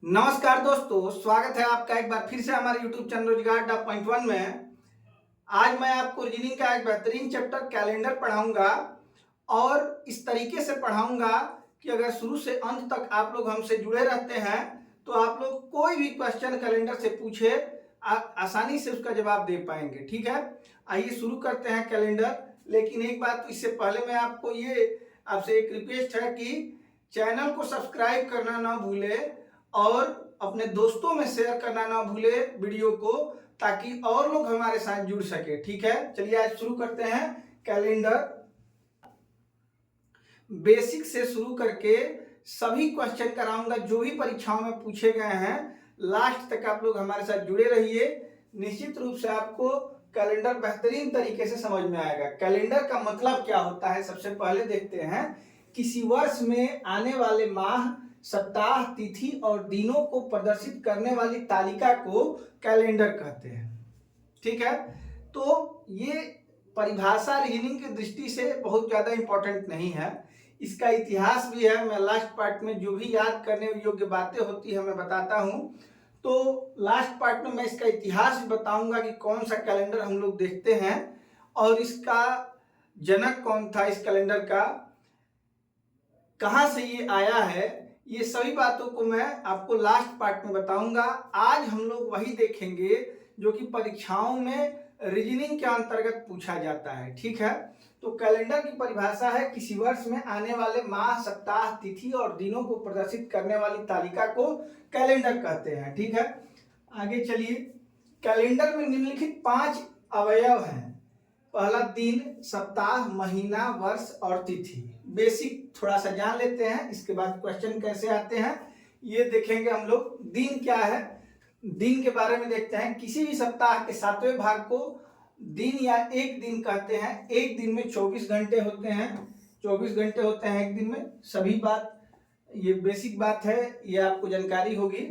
नमस्कार दोस्तों, स्वागत है आपका एक बार फिर से हमारे YouTube चैनल रोजगार.1 में। आज मैं आपको रीजनिंग का एक बेहतरीन चैप्टर कैलेंडर पढ़ाऊंगा और इस तरीके से पढ़ाऊंगा कि अगर शुरू से अंत तक आप लोग हमसे जुड़े रहते हैं तो आप लोग कोई भी क्वेश्चन कैलेंडर से पूछे आसानी से उसका जवाब दे पाएंगे। ठीक है, आइए शुरू करते हैं कैलेंडर। लेकिन एक बात, इससे पहले मैं आपको आपसे एक रिक्वेस्ट है कि चैनल को सब्सक्राइब करना ना भूले और अपने दोस्तों में शेयर करना ना भूले वीडियो को, ताकि और लोग हमारे साथ जुड़ सके। ठीक है, चलिए आज शुरू करते हैं कैलेंडर। बेसिक से शुरू करके सभी क्वेश्चन कराऊंगा जो भी परीक्षाओं में पूछे गए हैं। लास्ट तक आप लोग हमारे साथ जुड़े रहिए। निश्चित रूप से आपको कैलेंडर बेहतरीन तरीके से समझ में आएगा। कैलेंडर का मतलब क्या होता है, सबसे पहले देखते हैं। किसी वर्ष में आने वाले माह, सप्ताह, तिथि और दिनों को प्रदर्शित करने वाली तालिका को कैलेंडर कहते हैं। ठीक है, तो ये परिभाषा रीजनिंग की दृष्टि से बहुत ज्यादा इंपॉर्टेंट नहीं है। इसका इतिहास भी है। मैं लास्ट पार्ट में जो भी याद करने योग्य बातें होती है मैं बताता हूं। तो लास्ट पार्ट में मैं इसका इतिहास भी बताऊंगा कि कौन सा कैलेंडर हम लोग देखते हैं और इसका जनक कौन था, इस कैलेंडर का कहां से ये आया है। ये सभी बातों को मैं आपको लास्ट पार्ट में बताऊंगा। आज हम लोग वही देखेंगे जो कि परीक्षाओं में रीजनिंग के अंतर्गत पूछा जाता है। ठीक है, तो कैलेंडर की परिभाषा है किसी वर्ष में आने वाले माह, सप्ताह, तिथि और दिनों को प्रदर्शित करने वाली तालिका को कैलेंडर कहते हैं। ठीक है, आगे चलिए। कैलेंडर में निम्नलिखित 5 अवयव हैं। पहला दिन, सप्ताह, महीना, वर्ष और तिथि। बेसिक थोड़ा सा जान लेते हैं, इसके बाद क्वेश्चन कैसे आते हैं ये देखेंगे हम लोग। दिन क्या है, दिन के बारे में देखते हैं। किसी भी सप्ताह के 7वें भाग को दिन या एक दिन कहते हैं। एक दिन में 24 घंटे होते हैं। 24 घंटे होते हैं एक दिन में। सभी बात, ये बेसिक बात है, ये आपको जानकारी होगी।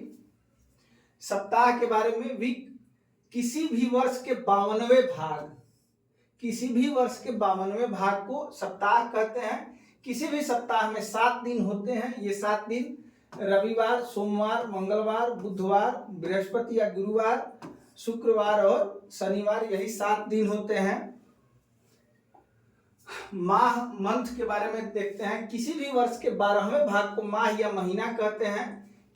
सप्ताह के बारे में, वीक किसी भी वर्ष के 52वें भाग, किसी भी वर्ष के 52वें भाग को सप्ताह कहते हैं। किसी भी सप्ताह में 7 दिन होते हैं। ये 7 दिन रविवार, सोमवार, मंगलवार, बुधवार, बृहस्पति या गुरुवार, शुक्रवार और शनिवार, यही 7 दिन होते हैं। माह, मंथ के बारे में देखते हैं। किसी भी वर्ष के 12वें भाग को माह या महीना कहते हैं।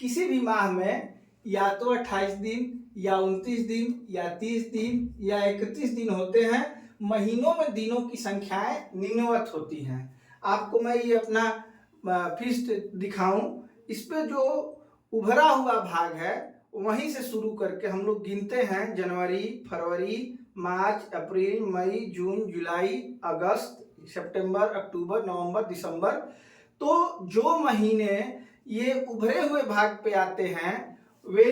किसी भी माह में या तो 28 दिन या 29 दिन या 30 दिन या 31 दिन होते हैं। महीनों में दिनों की संख्याएं निम्नवत होती हैं। आपको मैं ये अपना फिस्ट दिखाऊं। इस पे जो उभरा हुआ भाग है वहीं से शुरू करके हम लोग गिनते हैं। जनवरी, फरवरी, मार्च, अप्रैल, मई, जून, जुलाई, अगस्त, सितंबर, अक्टूबर, नवंबर, दिसंबर। तो जो महीने ये उभरे हुए भाग पे आते हैं वे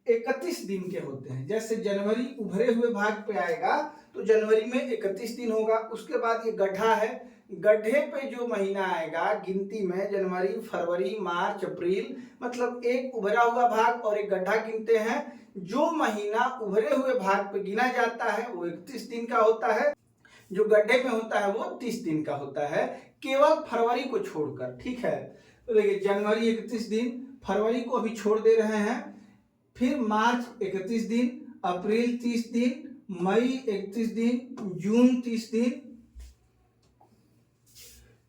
31 दिन के होते हैं। जैसे जनवरी उभरे हुए भाग पे आएगा तो जनवरी में 31 दिन होगा। उसके बाद ये गड्ढा है, गड्ढे पे जो महीना आएगा गिनती में, जनवरी, फरवरी, मार्च, अप्रैल, मतलब एक उभरा हुआ भाग और एक गड्ढा गिनते हैं। जो महीना उभरे हुए भाग पे गिना जाता है वो 31 दिन का होता है। जो गड्ढे में होता है वो 30 दिन का होता है, केवल फरवरी को छोड़कर। ठीक है, तो देखिए जनवरी 31 दिन, फरवरी को अभी छोड़ दे रहे हैं, फिर मार्च 31 दिन, अप्रैल 30 दिन, मई 31 दिन, जून 30 दिन,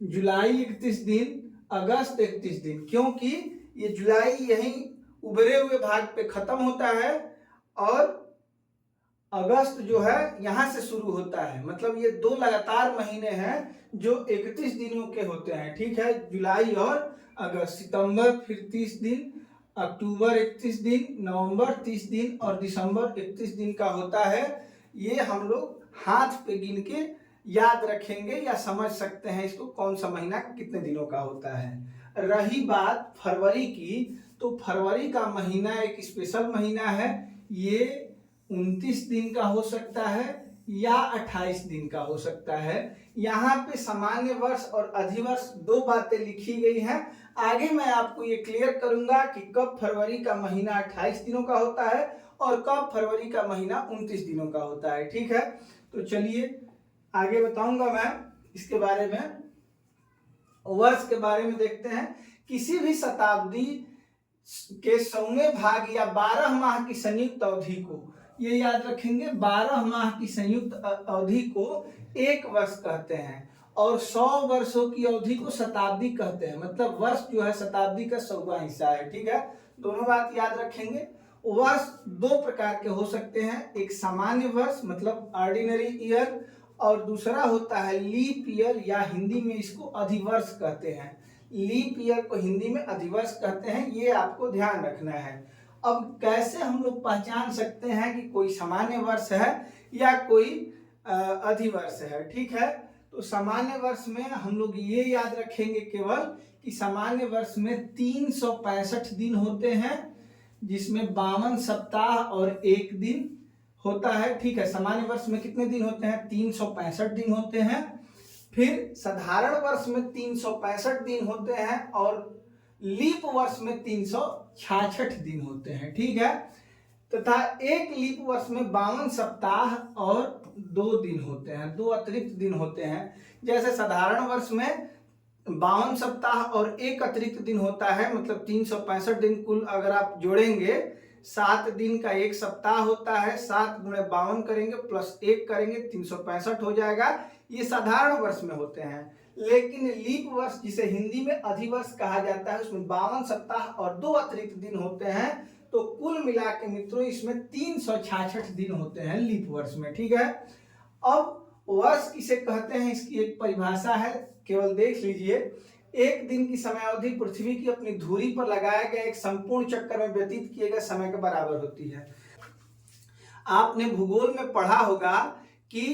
जुलाई 31 दिन, अगस्त 31 दिन। क्योंकि ये जुलाई यही उभरे हुए भाग पे खत्म होता है और अगस्त जो है यहां से शुरू होता है। मतलब ये 2 लगातार महीने हैं जो 31 दिनों के होते हैं। ठीक है, जुलाई और अगस्त। सितंबर फिर 30 दिन, अक्टूबर 31 दिन, नवंबर 30 दिन और दिसंबर 31 दिन का होता है। ये हम लोग हाथ पे गिन के याद रखेंगे या समझ सकते हैं इसको, कौन सा महीना कितने दिनों का होता है। रही बात फरवरी की, तो फरवरी का महीना एक स्पेशल महीना है। ये 29 दिन का हो सकता है या 28 दिन का हो सकता है। यहाँ पे सामान्य वर्ष और अधिवर्ष 2 बातें लिखी गई हैं। आगे मैं आपको ये क्लियर करूंगा कि कब फरवरी का महीना 28 दिनों का होता है और कब फरवरी का महीना 29 दिनों का होता है। ठीक है, तो चलिए आगे बताऊंगा मैं इसके बारे में। वर्ष के बारे में देखते हैं। किसी भी शताब्दी के 100वें भाग या 12 माह की संयुक्त अवधि को, ये याद रखेंगे, 12 माह की संयुक्त अवधि को एक वर्ष कहते हैं और 100 वर्षों की अवधि को शताब्दी कहते हैं। मतलब वर्ष जो है शताब्दी का 100वां हिस्सा है। ठीक है, दोनों बात याद रखेंगे। वर्ष दो प्रकार के हो सकते हैं, एक सामान्य वर्ष मतलब ऑर्डिनरी ईयर और दूसरा होता है लीप ईयर या हिंदी में इसको अधिवर्ष कहते हैं। लीप ईयर को हिंदी में अधिवर्ष कहते हैं, ये आपको ध्यान रखना है। अब कैसे हम लोग पहचान सकते हैं कि कोई सामान्य वर्ष है या कोई अधिवर्ष है? ठीक है, तो सामान्य वर्ष में हम लोग ये याद रखेंगे केवल कि सामान्य वर्ष में 365 दिन होते हैं, जिसमें 52 सप्ताह और 1 दिन होता है। ठीक है, सामान्य वर्ष में कितने दिन होते हैं? 365 दिन होते हैं। फिर साधारण वर्ष में 365 दिन होते हैं और लीप वर्ष में 366 दिन होते हैं। ठीक है, तथा एक लीप वर्ष में 52 सप्ताह और 2 दिन होते हैं, 2 अतिरिक्त दिन होते हैं। जैसे साधारण वर्ष में 52 सप्ताह और 1 अतिरिक्त दिन होता है, मतलब 365 दिन कुल अगर आप जोड़ेंगे 7 दिन का 1 सप्ताह होता है, 7 गुणे 52 करेंगे प्लस 1 करेंगे 365 हो जाएगा। ये साधारण वर्ष में होते हैं। लेकिन लीप वर्ष जिसे हिंदी में अधिवर्ष कहा जाता है, उसमें 52 सप्ताह और 2 अतिरिक्त दिन होते हैं, तो कुल मिला के मित्रों इसमें 366 दिन होते हैं लीप वर्ष में। ठीक है, अब वर्ष किसे कहते हैं इसकी एक परिभाषा है, केवल देख लीजिए। एक दिन की समयावधि पृथ्वी की अपनी धुरी पर लगाए गए एक संपूर्ण चक्कर में व्यतीत किए गए समय के बराबर होती है। आपने भूगोल में पढ़ा होगा कि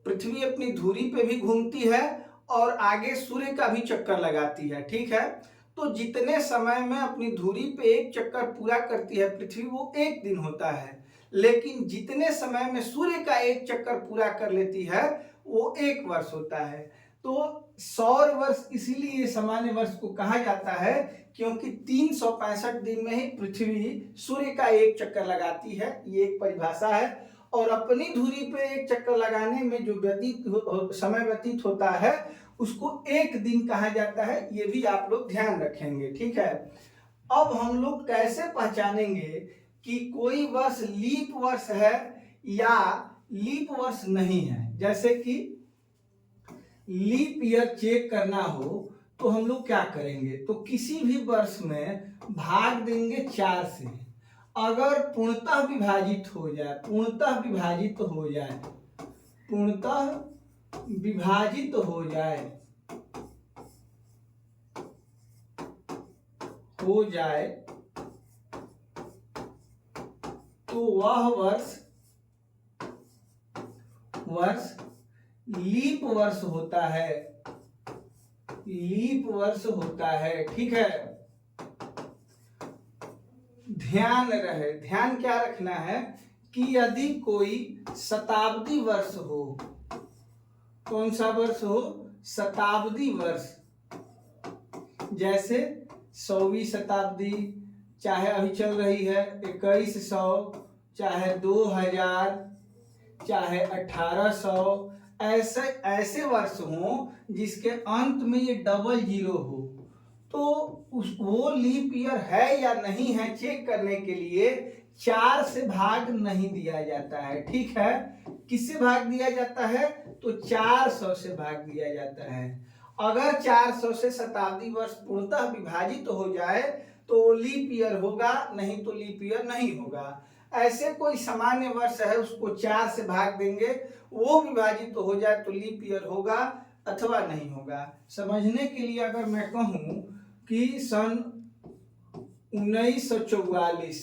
पृथ्वी अपनी धुरी पे भी घूमती है और आगे सूर्य का भी चक्कर लगाती है। ठीक है, तो जितने समय में अपनी धुरी पे एक चक्कर पूरा करती है पृथ्वी, वो 1 दिन होता है। लेकिन जितने समय में सूर्य का एक चक्कर पूरा कर लेती है वो 1 वर्ष होता है। तो सौर वर्ष इसीलिए सामान्य वर्ष को कहा जाता है क्योंकि 365 दिन में ही पृथ्वी सूर्य का एक चक्कर लगाती है, ये एक परिभाषा है। और अपनी धुरी पे एक चक्कर लगाने में जो समय व्यतीत होता है उसको 1 दिन कहा जाता है, ये भी आप लोग ध्यान रखेंगे। ठीक है, अब हम लोग कैसे पहचानेंगे कि कोई वर्ष लीप वर्ष है या लीप वर्ष नहीं है? जैसे कि लीप ईयर चेक करना हो तो हम लोग क्या करेंगे, तो किसी भी वर्ष में भाग देंगे 4 से। अगर पूर्णतः विभाजित हो जाए, पूर्णतः विभाजित हो जाए, पूर्णतः विभाजित हो जाए, तो वह वर्ष लीप वर्ष होता है, लीप वर्ष होता है। ठीक है, ध्यान क्या रखना है कि यदि कोई शताब्दी वर्ष हो, कौन सा वर्ष हो? शताब्दी वर्ष, जैसे 100वीं शताब्दी, चाहे अभी चल रही है 2100, चाहे 2000, चाहे 1800, ऐसे वर्ष हो जिसके अंत में ये डबल जीरो हो, तो वो लीप ईयर है या नहीं है चेक करने के लिए 4 से भाग नहीं दिया जाता है। ठीक है, किससे भाग दिया जाता है? तो 400 से भाग दिया जाता है। अगर 400 से शताब्दी वर्ष पूर्णतः विभाजित हो जाए तो लीप ईयर होगा, नहीं तो लीप ईयर नहीं होगा। ऐसे कोई सामान्य वर्ष है उसको 4 से भाग देंगे, वो विभाजित हो जाए तो लीप ईयर होगा अथवा नहीं होगा। समझने के लिए अगर मैं कहूं कि सन 1944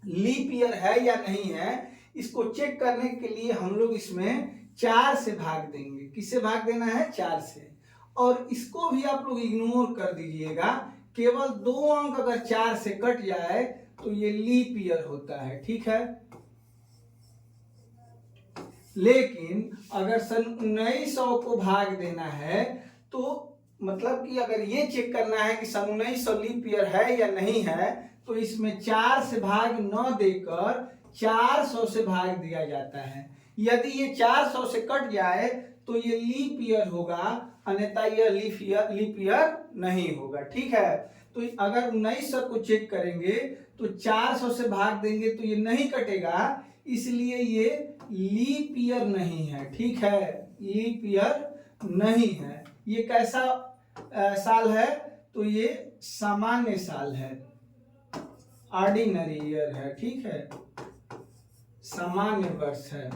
लीप ईयर है या नहीं है, इसको चेक करने के लिए हम लोग इसमें 4 से भाग देंगे। किससे भाग देना है? 4 से। और इसको भी आप लोग इग्नोर कर दीजिएगा, केवल 2 अंक अगर 4 से कट जाए तो ये लीप ईयर होता है। ठीक है, लेकिन अगर सन 1900 को भाग देना है तो मतलब कि अगर ये चेक करना है कि सन 1900 लीप ईयर है या नहीं है, तो इसमें 4 से भाग न देकर 400 से भाग दिया जाता है। यदि ये 400 से कट जाए तो ये लीप ईयर होगा, अन्यथा यह लीप ईयर नहीं होगा। ठीक है, तो अगर 1900 को चेक करेंगे तो 400 से भाग देंगे तो ये नहीं कटेगा, इसलिए ये लीप ईयर नहीं है। ठीक है, लीप ईयर नहीं है। ये कैसा साल है? तो ये सामान्य साल है, ऑर्डिनरी ईयर है। ठीक है, सामान्य वर्ष है।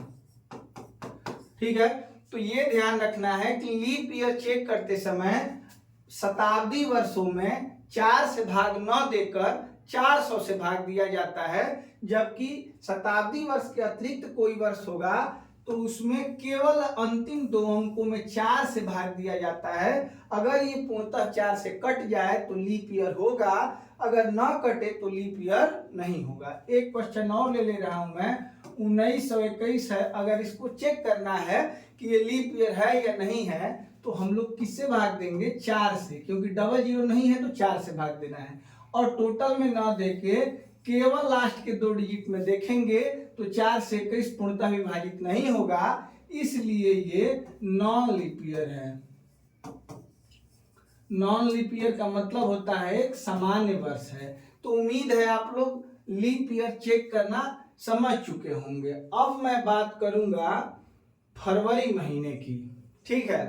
ठीक है, तो ये ध्यान रखना है कि लीप ईयर चेक करते समय शताब्दी वर्षों में 4 से भाग न देकर 400 से भाग दिया जाता है, जबकि शताब्दी वर्ष के अतिरिक्त कोई वर्ष होगा तो उसमें केवल अंतिम 2 अंकों में 4 से भाग दिया जाता है। अगर ये पूर्णतः 4 से कट जाए तो लीप ईयर होगा, अगर ना कटे तो लीप ईयर नहीं होगा। एक क्वेश्चन और ले रहा हूं मैं, 1921 है। अगर इसको चेक करना है कि ये लीप ईयर है या नहीं है तो हम लोग किससे भाग देंगे? 4 से, क्योंकि डबल जीरो नहीं है तो 4 से भाग देना है। और टोटल में ना देके केवल लास्ट के 2 डिजिट में देखेंगे तो 4 से 21 पूर्णतः विभाजित नहीं होगा, इसलिए ये नॉन लीप ईयर है। नॉन लीप ईयर का मतलब होता है एक सामान्य वर्ष है। तो उम्मीद है आप लोग लीप ईयर चेक करना समझ चुके होंगे। अब मैं बात करूंगा फरवरी महीने की। ठीक है,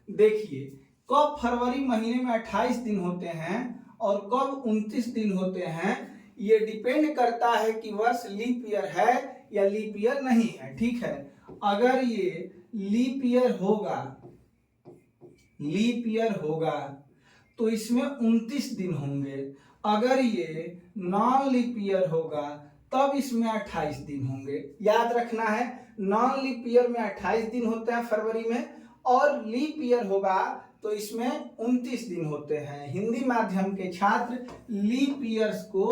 देखिए कब फरवरी महीने में 28 दिन होते हैं और कब 29 दिन होते हैं, ये डिपेंड करता है कि वर्ष लीप ईयर है या लीप ईयर नहीं है। ठीक है, अगर ये लीप ईयर होगा तो इसमें 29 दिन होंगे। अगर ये नॉन लीप ईयर होगा तब इसमें 28 दिन होंगे। याद रखना है, नॉन लीप ईयर में 28 दिन होते हैं फरवरी में, और लीप ईयर होगा तो इसमें 29 दिन होते हैं। हिंदी माध्यम के छात्र लीप ईयर्स को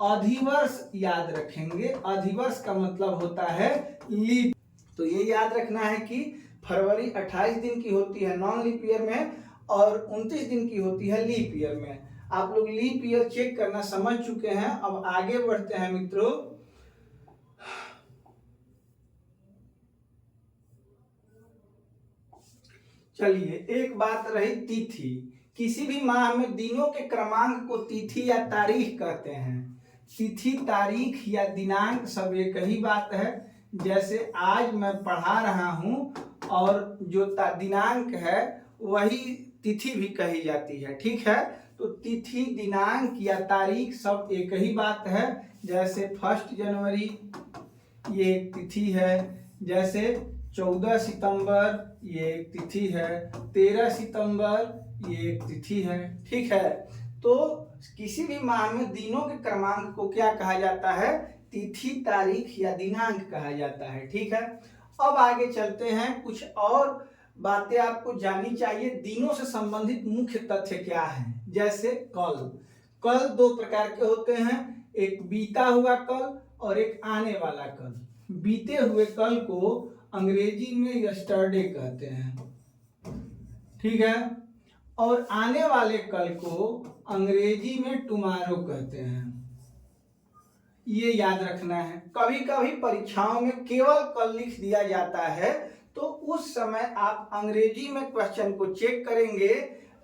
अधिवर्ष याद रखेंगे। अधिवर्ष का मतलब होता है लीप। तो ये याद रखना है कि फरवरी 28 दिन की होती है नॉन लीप ईयर में और 29 दिन की होती है लीप ईयर में। आप लोग लीप ईयर चेक करना समझ चुके हैं। अब आगे बढ़ते हैं मित्रों। चलिए, एक बात रही तिथि। किसी भी माह में दिनों के क्रमांक को तिथि या तारीख कहते हैं। तिथि, तारीख या दिनांक सब एक ही बात है। जैसे आज मैं पढ़ा रहा हूं और जो दिनांक है वही तिथि भी कही जाती है। ठीक है, तो तिथि, दिनांक या तारीख सब एक ही बात है। जैसे 1 जनवरी ये एक तिथि है, जैसे 14 सितंबर ये एक तिथि है, 13 सितंबर ये एक तिथि है। ठीक है, तो किसी भी माह में दिनों के क्रमांक को क्या कहा जाता है? तिथि, तारीख या दिनांक कहा जाता है। ठीक है, अब आगे चलते हैं। कुछ और बातें आपको जाननी चाहिए। दिनों से संबंधित मुख्य तथ्य क्या हैं? जैसे कल 2 प्रकार के होते हैं, एक बीता हुआ कल और एक आने वाला कल। बीते हुए कल को अंग्रेजी में यस्टरडे कहते हैं। ठीक है, और आने वाले कल को अंग्रेजी में टुमारो कहते हैं। ये याद रखना है। कभी कभी परीक्षाओं में केवल कल लिख दिया जाता है, तो उस समय आप अंग्रेजी में क्वेश्चन को चेक करेंगे,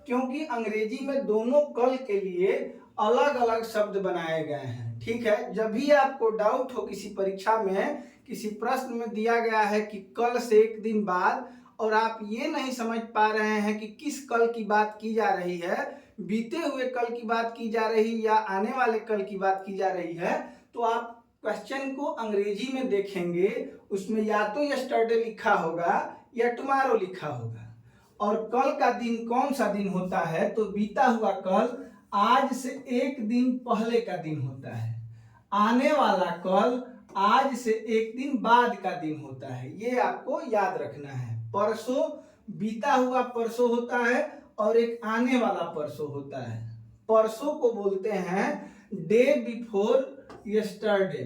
क्योंकि अंग्रेजी में दोनों कल के लिए अलग अलग शब्द बनाए गए हैं। ठीक है, जब भी आपको डाउट हो किसी परीक्षा में, किसी प्रश्न में दिया गया है कि कल से 1 दिन बाद, और आप ये नहीं समझ पा रहे हैं कि किस कल की बात की जा रही है, बीते हुए कल की बात की जा रही या आने वाले कल की बात की जा रही है, तो आप क्वेश्चन को अंग्रेजी में देखेंगे, उसमें या तो यस्टरडे लिखा होगा या टुमारो लिखा होगा। और कल का दिन कौन सा दिन होता है? तो बीता हुआ कल आज से 1 दिन पहले का दिन होता है। आने वाला कल आज से 1 दिन बाद का दिन होता है। ये आपको याद रखना है। परसों, बीता हुआ परसों होता है और एक आने वाला परसों होता है। परसों को बोलते हैं डे बिफोर यस्टरडे।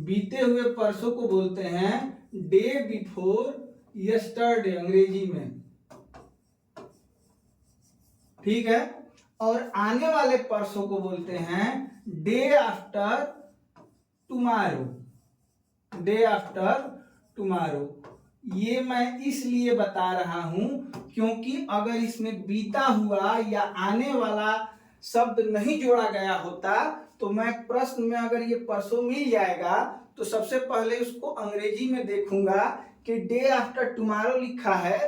बीते हुए परसों को बोलते हैं डे बिफोर यस्टरडे अंग्रेजी में। ठीक है, और आने वाले परसों को बोलते हैं day after tomorrow. Day after tomorrow. ये मैं इसलिए बता रहा हूं क्योंकि अगर इसमें बीता हुआ या आने वाला शब्द नहीं जोड़ा गया होता तो मैं प्रश्न में अगर ये परसों मिल जाएगा तो सबसे पहले उसको अंग्रेजी में देखूंगा कि डे आफ्टर टुमारो लिखा है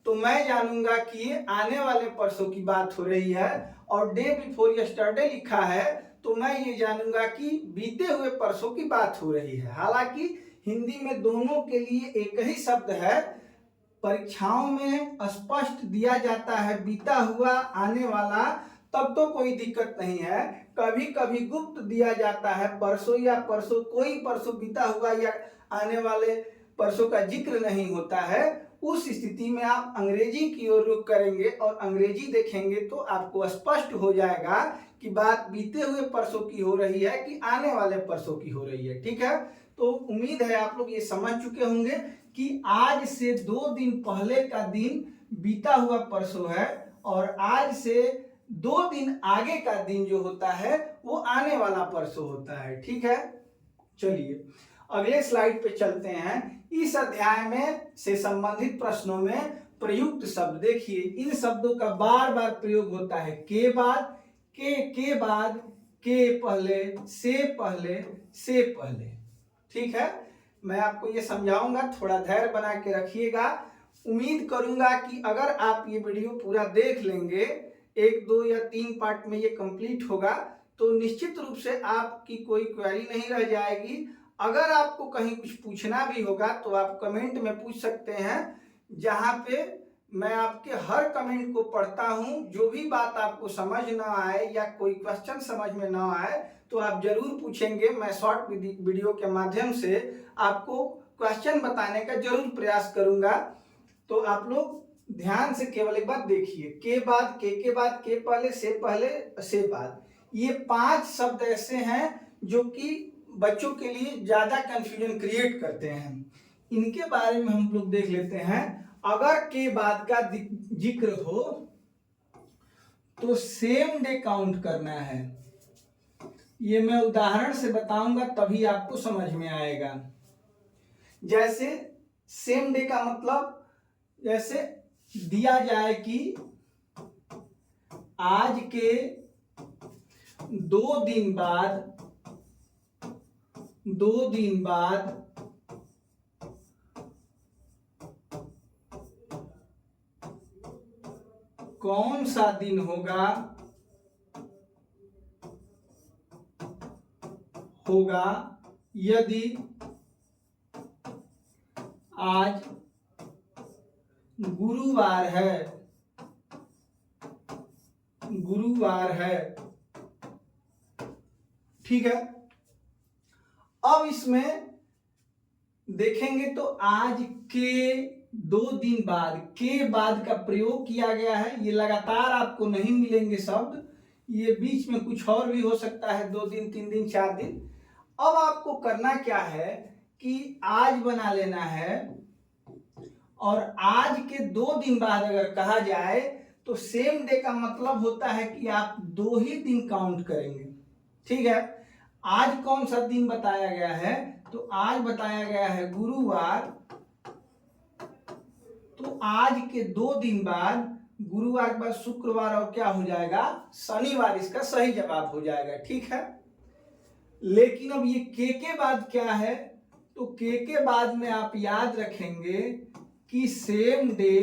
तो मैं जानूंगा कि ये आने वाले परसों की बात हो रही है, और डे बिफोर यस्टरडे लिखा है तो मैं ये जानूंगा कि बीते हुए परसों की बात हो रही है। हालांकि हिंदी में दोनों के लिए एक ही शब्द है, परीक्षाओं में स्पष्ट दिया जाता है बीता हुआ आने वाला, तब तो कोई दिक्कत नहीं है। कभी कभी गुप्त दिया जाता है परसों या परसों, कोई परसों बीता हुआ या आने वाले परसों का जिक्र नहीं होता है, उस स्थिति में आप अंग्रेजी की ओर रुख करेंगे और अंग्रेजी देखेंगे तो आपको स्पष्ट हो जाएगा कि बात बीते हुए परसों की हो रही है कि आने वाले परसों की हो रही है। ठीक है, तो उम्मीद है आप लोग ये समझ चुके होंगे कि आज से 2 दिन पहले का दिन बीता हुआ परसों है और आज से 2 दिन आगे का दिन जो होता है वो आने वाला परसों होता है। ठीक है, चलिए अगले स्लाइड पे चलते हैं। इस अध्याय में से संबंधित प्रश्नों में प्रयुक्त शब्द देखिए, इन शब्दों का बार बार प्रयोग होता है के बाद, के बाद, के पहले, से पहले, से पहले। ठीक है, मैं आपको ये समझाऊंगा, थोड़ा धैर्य बना के रखिएगा। उम्मीद करूंगा कि अगर आप ये वीडियो पूरा देख लेंगे, 1, 2 या 3 पार्ट में ये कंप्लीट होगा तो निश्चित रूप से आपकी कोई क्वेरी नहीं रह जाएगी। अगर आपको कहीं कुछ पूछना भी होगा तो आप कमेंट में पूछ सकते हैं, जहां पे मैं आपके हर कमेंट को पढ़ता हूं। जो भी बात आपको समझ ना आए या कोई क्वेश्चन समझ में ना आए तो आप जरूर पूछेंगे, मैं शॉर्ट वीडियो के माध्यम से आपको क्वेश्चन बताने का जरूर प्रयास करूंगा। तो आप लोग ध्यान से केवल एक बात देखिए, के बाद, के बाद, के पहले, से बाद, ये 5 शब्द ऐसे हैं जो कि बच्चों के लिए ज्यादा कंफ्यूजन क्रिएट करते हैं। इनके बारे में हम लोग देख लेते हैं। अगर के बाद का जिक्र हो तो सेम डे काउंट करना है। ये मैं उदाहरण से बताऊंगा तभी आपको समझ में आएगा। जैसे सेम डे का मतलब जैसे दिया जाए कि आज के 2 दिन बाद, 2 दिन बाद कौन सा दिन होगा यदि आज गुरुवार है। ठीक है, अब इसमें देखेंगे तो आज के 2 दिन बाद, के बाद का प्रयोग किया गया है। ये लगातार आपको नहीं मिलेंगे शब्द, ये बीच में कुछ और भी हो सकता है, 2 दिन, 3 दिन, 4 दिन। अब आपको करना क्या है कि आज बना लेना है और आज के 2 दिन बाद अगर कहा जाए तो सेम डे का मतलब होता है कि आप 2 ही दिन काउंट करेंगे। ठीक है, आज कौन सा दिन बताया गया है तो आज बताया गया है गुरुवार, तो आज के 2 दिन बाद, गुरुवार के बाद शुक्रवार और क्या हो जाएगा, शनिवार, इसका सही जवाब हो जाएगा। ठीक है, लेकिन अब ये के बाद क्या है तो के बाद में आप याद रखेंगे कि सेम डे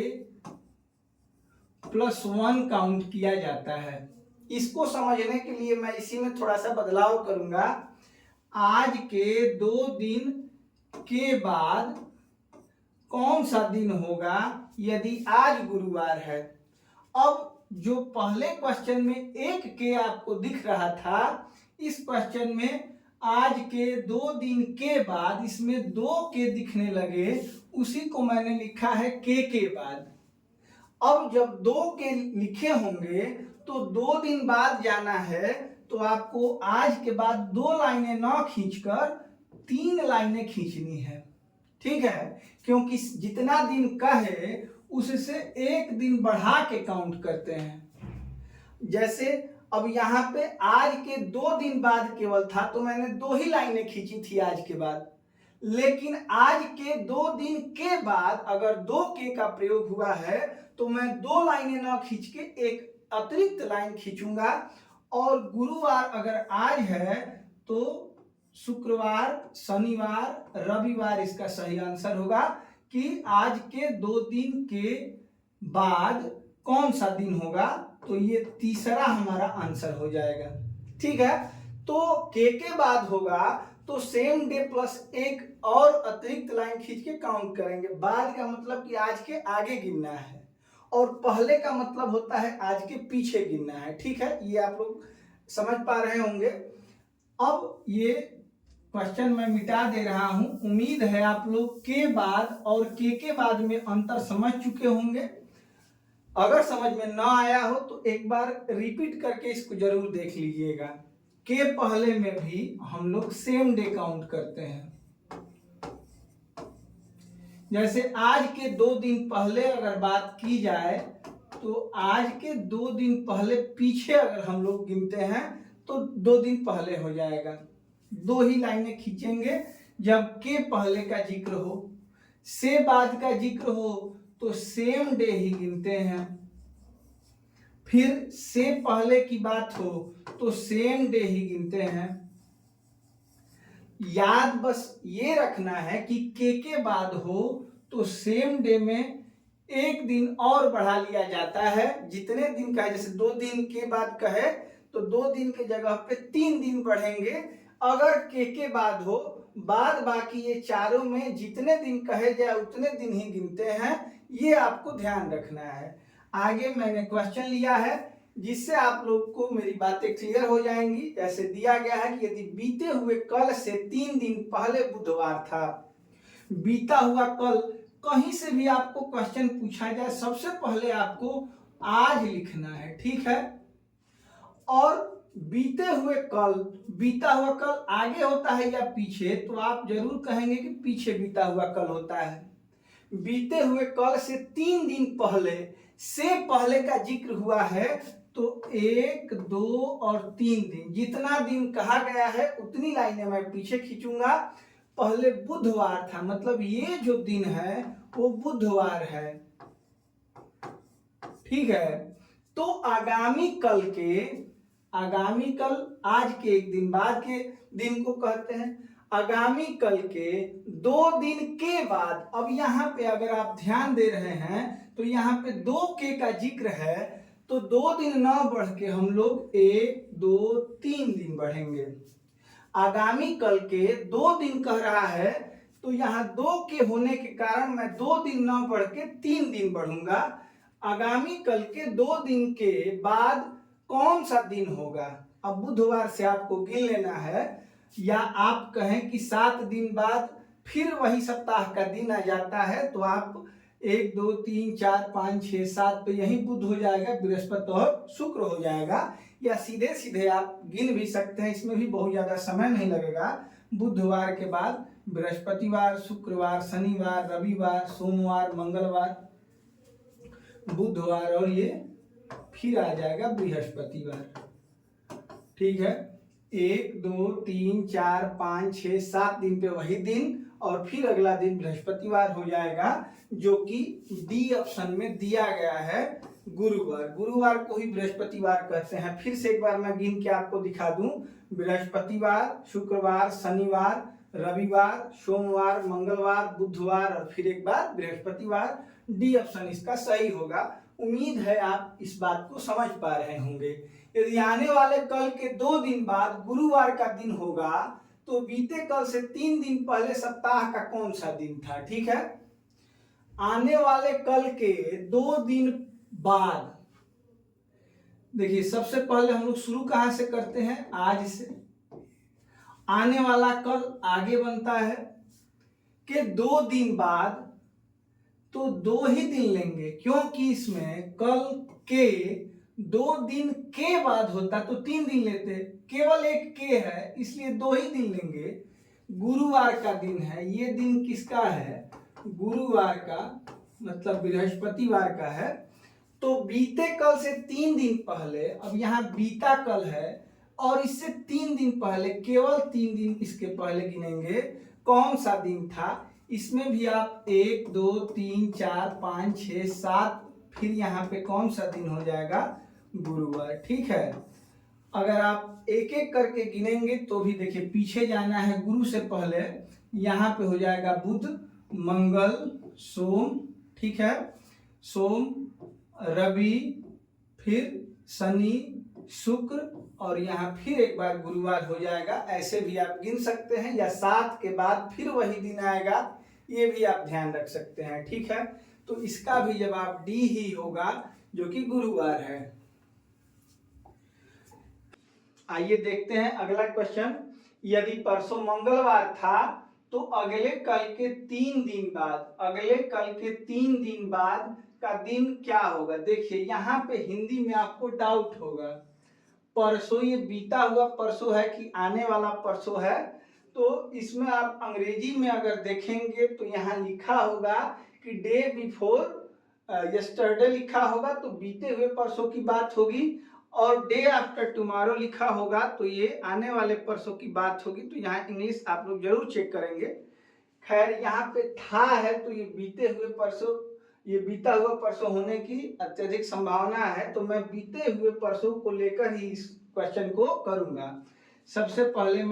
+1 काउंट किया जाता है। इसको समझने के लिए मैं इसी में थोड़ा सा बदलाव करूंगा। आज के 2 दिन के बाद कौन सा दिन होगा यदि आज गुरुवार है। अब जो पहले क्वेश्चन में एक के आपको दिख रहा था, इस क्वेश्चन में आज के 2 दिन के बाद इसमें 2 के दिखने लगे, उसी को मैंने लिखा है के बाद। अब जब 2 के लिखे होंगे तो 2 दिन बाद जाना है तो आपको आज के बाद 2 लाइनें ना खींचकर 3 लाइनें खींचनी है। ठीक है, क्योंकि जितना दिन कहे उससे 1 दिन बढ़ा के काउंट करते हैं। जैसे अब यहाँ पे आज के 2 दिन बाद केवल था तो मैंने 2 ही लाइनें खींची थी आज के बाद, लेकिन आज के 2 दिन के बाद अगर 2K का प्रयोग हुआ है तो मैं 2 लाइनें ना खींच के एक अतिरिक्त लाइन खींचूंगा। और गुरुवार अगर आज है तो शुक्रवार, शनिवार, रविवार इसका सही आंसर होगा कि आज के 2 दिन के बाद कौन सा दिन होगा, तो ये तीसरा हमारा आंसर हो जाएगा। ठीक है, तो के बाद होगा तो सेम डे प्लस एक और अतिरिक्त लाइन खींच के काउंट करेंगे। बाद का मतलब कि आज के आगे गिनना है और पहले का मतलब होता है आज के पीछे गिनना है। ठीक है, ये आप लोग समझ पा रहे होंगे। अब ये क्वेश्चन मैं मिटा दे रहा हूं। उम्मीद है आप लोग के बाद और के बाद में अंतर समझ चुके होंगे। अगर समझ में ना आया हो तो एक बार रिपीट करके इसको जरूर देख लीजिएगा। के पहले में भी हम लोग सेम डे काउंट करते हैं। जैसे आज के 2 दिन पहले अगर बात की जाए तो आज के 2 दिन पहले पीछे अगर हम लोग गिनते हैं तो 2 दिन पहले हो जाएगा। 2 ही लाइनें खींचेंगे जब के पहले का जिक्र हो। से बाद का जिक्र हो तो सेम डे ही गिनते हैं। फिर से पहले की बात हो तो सेम डे ही गिनते हैं। याद बस ये रखना है कि के बाद हो तो सेम डे में एक दिन और बढ़ा लिया जाता है। जितने दिन का है, जैसे 2 दिन के बाद का है तो 2 दिन के जगह पे 3 दिन बढ़ेंगे। अगर के बाद हो, बाद बाकी ये चारों में जितने दिन कहे जाए उतने दिन ही गिनते हैं। ये आपको ध्यान रखना है। आगे मैंने क्वेश्चन लिया है जिससे आप लोग को मेरी बातें क्लियर हो जाएंगी। जैसे दिया गया है कि यदि बीते हुए कल से 3 दिन पहले बुधवार था। बीता हुआ कल, कहीं से भी आपको क्वेश्चन पूछा जाए सबसे पहले आपको आज लिखना है। ठीक है, और बीते हुए कल, बीता हुआ कल आगे होता है या पीछे, तो आप जरूर कहेंगे कि पीछे बीता हुआ कल होता है। बीते हुए कल से 3 दिन पहले से पहले का जिक्र हुआ है तो 1, 2 और 3 दिन, जितना दिन कहा गया है उतनी लाइनें मैं पीछे खींचूंगा। पहले बुधवार था, मतलब ये जो दिन है वो बुधवार है। ठीक है, तो आगामी कल आज के एक दिन बाद के दिन को कहते हैं। आगामी कल के 2 दिन के बाद, अब यहाँ पे अगर आप ध्यान दे रहे हैं तो यहाँ पे 2K का जिक्र है तो 2 दिन ना बढ़ के हम लोग 1, 2, 3 दिन बढ़ेंगे। आगामी कल के 2 दिन कह रहा है तो यहाँ 2K होने के कारण मैं 2 दिन ना बढ़ के 3 दिन बढ़ूंगा। आगामी कल के 2 दिन के बाद कौन सा दिन होगा, अब बुधवार से आपको गिन लेना है। या आप कहें कि 7 दिन बाद फिर वही सप्ताह का दिन आ जाता है तो आप 1, 2, 3, 4, 5, 6, 7 पे यही बुध हो जाएगा, बृहस्पति और शुक्र हो जाएगा। या सीधे सीधे आप गिन भी सकते हैं, इसमें भी बहुत ज्यादा समय नहीं लगेगा। बुधवार के बाद बृहस्पतिवार, शुक्रवार, शनिवार, रविवार, सोमवार, मंगलवार, बुधवार और ये फिर आ जाएगा बृहस्पतिवार। ठीक है, 1, 2, 3, 4, 5, 6, 7 दिन पे वही दिन और फिर अगला दिन बृहस्पतिवार हो जाएगा, जो कि डी ऑप्शन में दिया गया है गुरुवार। गुरुवार को ही बृहस्पतिवार कहते हैं। फिर से एक बार मैं गिन के आपको दिखा दूं, बृहस्पतिवार, शुक्रवार, शनिवार, रविवार, सोमवार, मंगलवार, बुधवार और फिर एक बार बृहस्पतिवार। डी ऑप्शन इसका सही होगा। उम्मीद है आप इस बात को समझ पा रहे होंगे। यदि आने वाले कल के 2 दिन बाद गुरुवार का दिन होगा तो बीते कल से 3 दिन पहले सप्ताह का कौन सा दिन था। ठीक है, आने वाले कल के 2 दिन बाद देखिए, सबसे पहले हम लोग शुरू कहां से करते हैं, आज से। आने वाला कल आगे बनता है कि 2 दिन बाद, तो 2 ही दिन लेंगे क्योंकि इसमें कल के 2 दिन के बाद होता तो 3 दिन लेते, केवल एक के है इसलिए 2 ही दिन लेंगे। गुरुवार का दिन है, ये दिन किसका है, गुरुवार का, मतलब बृहस्पतिवार का है। तो बीते कल से 3 दिन पहले, अब यहाँ बीता कल है और इससे 3 दिन पहले, केवल 3 दिन इसके पहले गिनेंगे। कौन सा दिन था। इसमें भी आप 1 2 3 4 5 6 7, फिर यहाँ पे कौन सा दिन हो जाएगा, गुरुवार। ठीक है, अगर आप एक एक करके गिनेंगे तो भी देखिए पीछे जाना है, गुरु से पहले यहाँ पे हो जाएगा बुध, मंगल, सोम, ठीक है, सोम, रवि, फिर शनि, शुक्र, और यहाँ फिर एक बार गुरुवार हो जाएगा। ऐसे भी आप गिन सकते हैं, या 7 के बाद फिर वही दिन आएगा, ये भी आप ध्यान रख सकते हैं। ठीक है, तो इसका भी जवाब डी ही होगा, जो कि गुरुवार है। आइए देखते हैं अगला क्वेश्चन। यदि परसों मंगलवार था तो अगले कल के 3 दिन बाद, अगले कल के 3 दिन बाद का दिन क्या होगा। देखिए यहाँ पे हिंदी में आपको डाउट होगा, परसों ये बीता हुआ परसों है कि आने वाला परसों है। तो इसमें आप अंग्रेजी में अगर देखेंगे तो यहाँ लिखा होगा कि डे बिफोर यस्टरडे लिखा होगा, तो बीते हुए परसों की बात होगी, और डे आफ्टर टुमारो लिखा होगा तो ये आने वाले परसों की बात होगी। तो यहाँ इंग्लिश आप लोग जरूर चेक करेंगे। खैर यहाँ पे था है तो ये बीते हुए परसों, ये बीता हुआ परसों होने की अत्यधिक संभावना है, तो मैं बीते हुए परसों को लेकर ही इस क्वेश्चन को करूंगा। सबसे पहले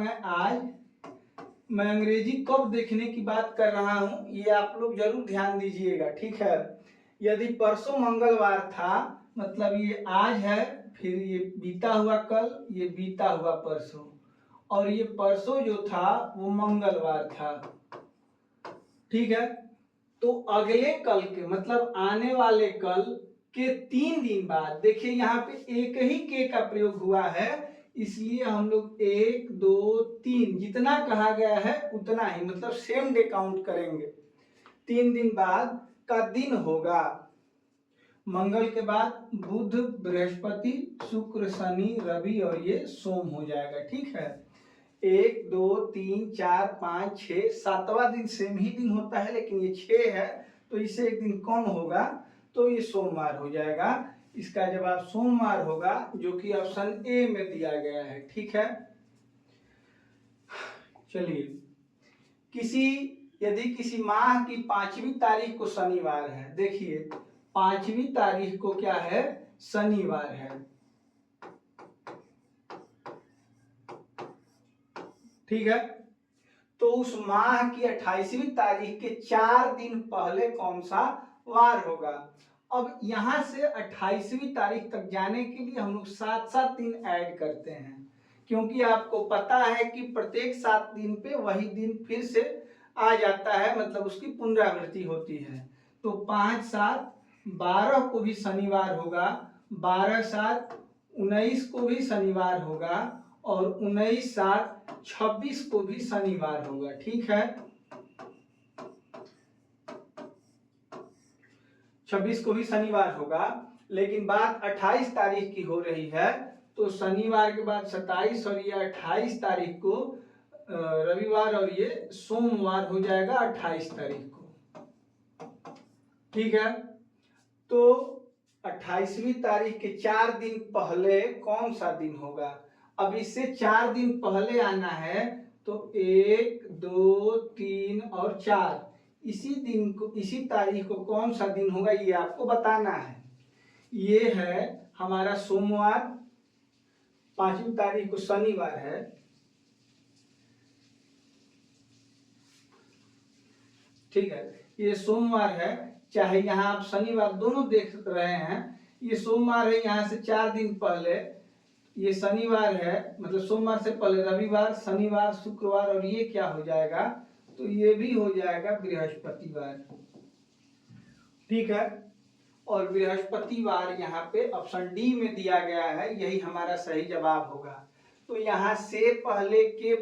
मैं अंग्रेजी कब देखने की बात कर रहा हूं, ये आप लोग जरूर ध्यान दीजिएगा। ठीक है, यदि परसों मंगलवार था मतलब ये आज है, फिर ये बीता हुआ कल, ये बीता हुआ परसों, और ये परसों जो था वो मंगलवार था। ठीक है, तो अगले कल के मतलब आने वाले कल के 3 दिन बाद, देखिए यहाँ पे एक ही के का प्रयोग हुआ है, इसलिए हम लोग 1 2 3 जितना कहा गया है उतना ही, मतलब सेम डे काउंट करेंगे। 3 दिन बाद का दिन होगा, मंगल के बाद बुध, बृहस्पति, शुक्र, शनि, रवि, और ये सोम हो जाएगा। ठीक है, 1 2 3 4 5 6 7वां दिन सेम ही दिन होता है, लेकिन ये 6 है तो इससे एक दिन कम होगा, तो ये सोमवार हो जाएगा। इसका जवाब सोमवार होगा, जो कि ऑप्शन ए में दिया गया है। ठीक है, चलिए, यदि किसी माह की 5वीं तारीख को शनिवार है, देखिए 5वीं तारीख को क्या है, शनिवार है। ठीक है, तो उस माह की 28वीं तारीख के 4 दिन पहले कौन सा वार होगा। अब यहां से 28वीं तारीख तक जाने के लिए हम लोग 7-7 दिन ऐड करते हैं, क्योंकि आपको पता है कि प्रत्येक 7 दिन पे वही दिन फिर से आ जाता है, मतलब उसकी पुनरावृत्ति होती है। तो 5 7 12 को भी शनिवार होगा, 12 7 19 को भी शनिवार होगा, और 19 7 26 को भी शनिवार होगा। ठीक है, 26 को भी शनिवार होगा, लेकिन बात 28 तारीख की हो रही है, तो शनिवार के बाद 27 और ये 28 तारीख को रविवार, और ये सोमवार हो जाएगा 28 तारीख को। ठीक है, तो 28वीं तारीख के 4 दिन पहले कौन सा दिन होगा। अब इससे 4 दिन पहले आना है, तो 1 2 3 और 4, इसी दिन को, इसी तारीख को कौन सा दिन होगा ये आपको बताना है। ये है हमारा सोमवार, 5वीं तारीख को शनिवार है। ठीक है, ये सोमवार है, चाहे यहाँ आप शनिवार दोनों देख रहे हैं, ये सोमवार है, यहाँ से 4 दिन पहले ये शनिवार है, मतलब सोमवार से पहले रविवार, शनिवार, शुक्रवार, और ये क्या हो जाएगा, तो ये भी हो जाएगा बृहस्पतिवार। ठीक है, और बृहस्पतिवार यहाँ पे ऑप्शन डी में दिया गया है, यही हमारा सही जवाब होगा। तो यहाँ से पहले के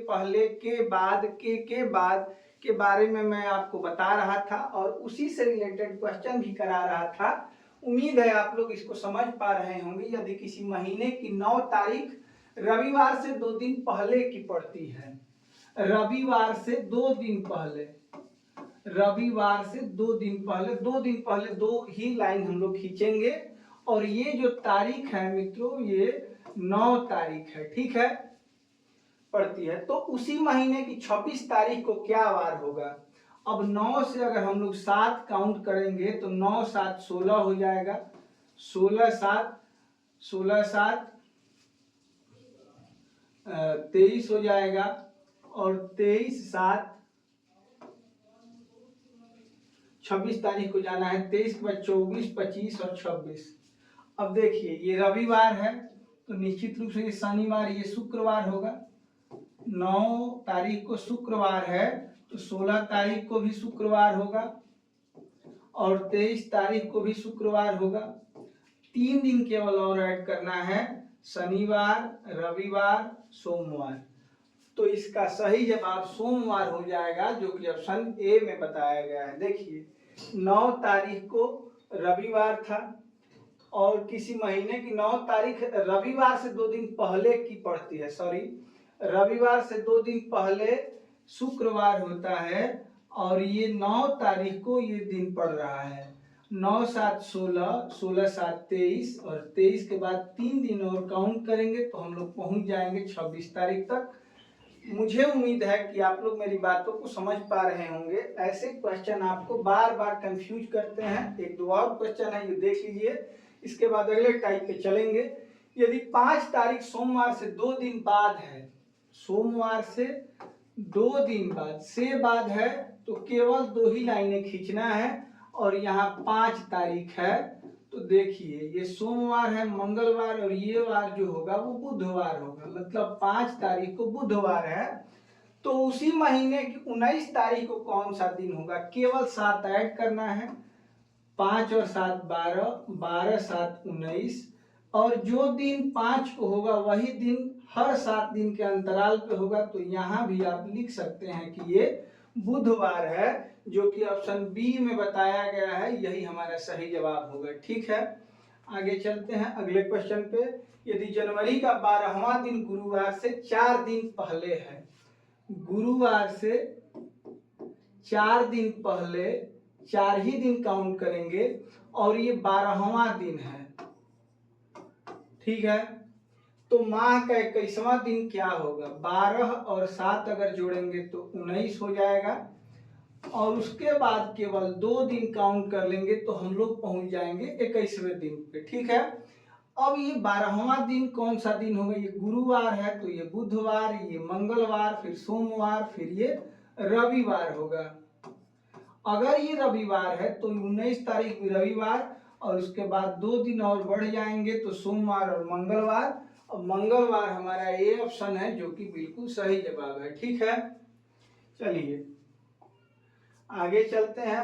बाद के बाद के बारे में मैं आपको बता रहा था, और उसी से रिलेटेड क्वेश्चन भी करा रहा था। उम्मीद है आप लोग इसको समझ पा रहे होंगे। यदि किसी महीने की 9 तारीख रविवार से 2 दिन पहले की पड़ती है, रविवार से 2 दिन पहले, रविवार से 2 दिन पहले, 2 दिन पहले 2 ही लाइन हम लोग खींचेंगे, और ये जो तारीख है मित्रों, ये 9 तारीख है। ठीक है, पड़ती है। तो उसी महीने की 26 तारीख को क्या वार होगा? अब 9 से अगर हम लोग 7 काउंट करेंगे तो 9 7 16 हो जाएगा, 16 7 23 हो जाएगा, और 23 7 26 तारीख को जाना है। 23 के बाद 24 25 और 26। अब देखिए ये रविवार है तो निश्चित रूप से ये शनिवार, ये शुक्रवार होगा। 9 तारीख को शुक्रवार है तो 16 तारीख को भी शुक्रवार होगा, और 23 तारीख को भी शुक्रवार होगा। 3 दिन केवल और ऐड करना है, शनिवार, रविवार, सोमवार। तो इसका सही जवाब सोमवार हो जाएगा, जो कि ऑप्शन ए में बताया गया है। देखिए 9 तारीख को रविवार था, और किसी महीने की 9 तारीख रविवार से 2 दिन पहले की पड़ती है, सॉरी रविवार से 2 दिन पहले शुक्रवार होता है, और ये 9 तारीख को ये दिन पड़ रहा है। 9 7 16, 16 7 23, और 23 के बाद 3 दिन और काउंट करेंगे तो हम लोग पहुंच जाएंगे 26 तारीख तक। मुझे उम्मीद है कि आप लोग मेरी बातों को समझ पा रहे होंगे। ऐसे क्वेश्चन आपको बार बार कंफ्यूज करते हैं। एक दो और क्वेश्चन है, ये देख लीजिए, इसके बाद अगले टाइप पे चलेंगे। यदि 5 तारीख सोमवार से 2 दिन बाद है, सोमवार से 2 दिन बाद से बाद है, तो केवल 2 ही लाइनें खींचना है, और यहाँ 5 तारीख है तो देखिए ये सोमवार है, मंगलवार, और ये वार जो होगा वो बुधवार होगा, मतलब 5 तारीख को बुधवार है। तो उसी महीने की 19 तारीख को कौन सा दिन होगा? केवल 7 ऐड करना है, 5 और 7 12, 12 7 19, और जो दिन 5 को होगा वही दिन हर 7 दिन के अंतराल पे होगा। तो यहाँ भी आप लिख सकते हैं कि ये बुधवार है, जो कि ऑप्शन बी में बताया गया है, यही हमारा सही जवाब होगा। ठीक है, आगे चलते हैं अगले क्वेश्चन पे। यदि जनवरी का 12वां दिन गुरुवार से 4 दिन पहले है, गुरुवार से 4 दिन पहले, 4 ही दिन काउंट करेंगे, और ये 12वां दिन है, ठीक है, तो माह का 21वां दिन क्या होगा? 12 और 7 अगर जोड़ेंगे तो 19 हो जाएगा, और उसके बाद केवल 2 दिन काउंट कर लेंगे तो हम लोग पहुंच जाएंगे 21वें दिन पे। ठीक है, अब ये 12वां दिन कौन सा दिन होगा? ये गुरुवार है तो ये बुधवार, ये मंगलवार, फिर सोमवार, फिर ये रविवार होगा। अगर ये रविवार है तो 19 तारीख भी रविवार, और उसके बाद 2 दिन और बढ़ जाएंगे तो सोमवार और मंगलवार, और मंगलवार हमारा ए ऑप्शन है, जो कि बिल्कुल सही जवाब है। ठीक है, चलिए आगे चलते हैं।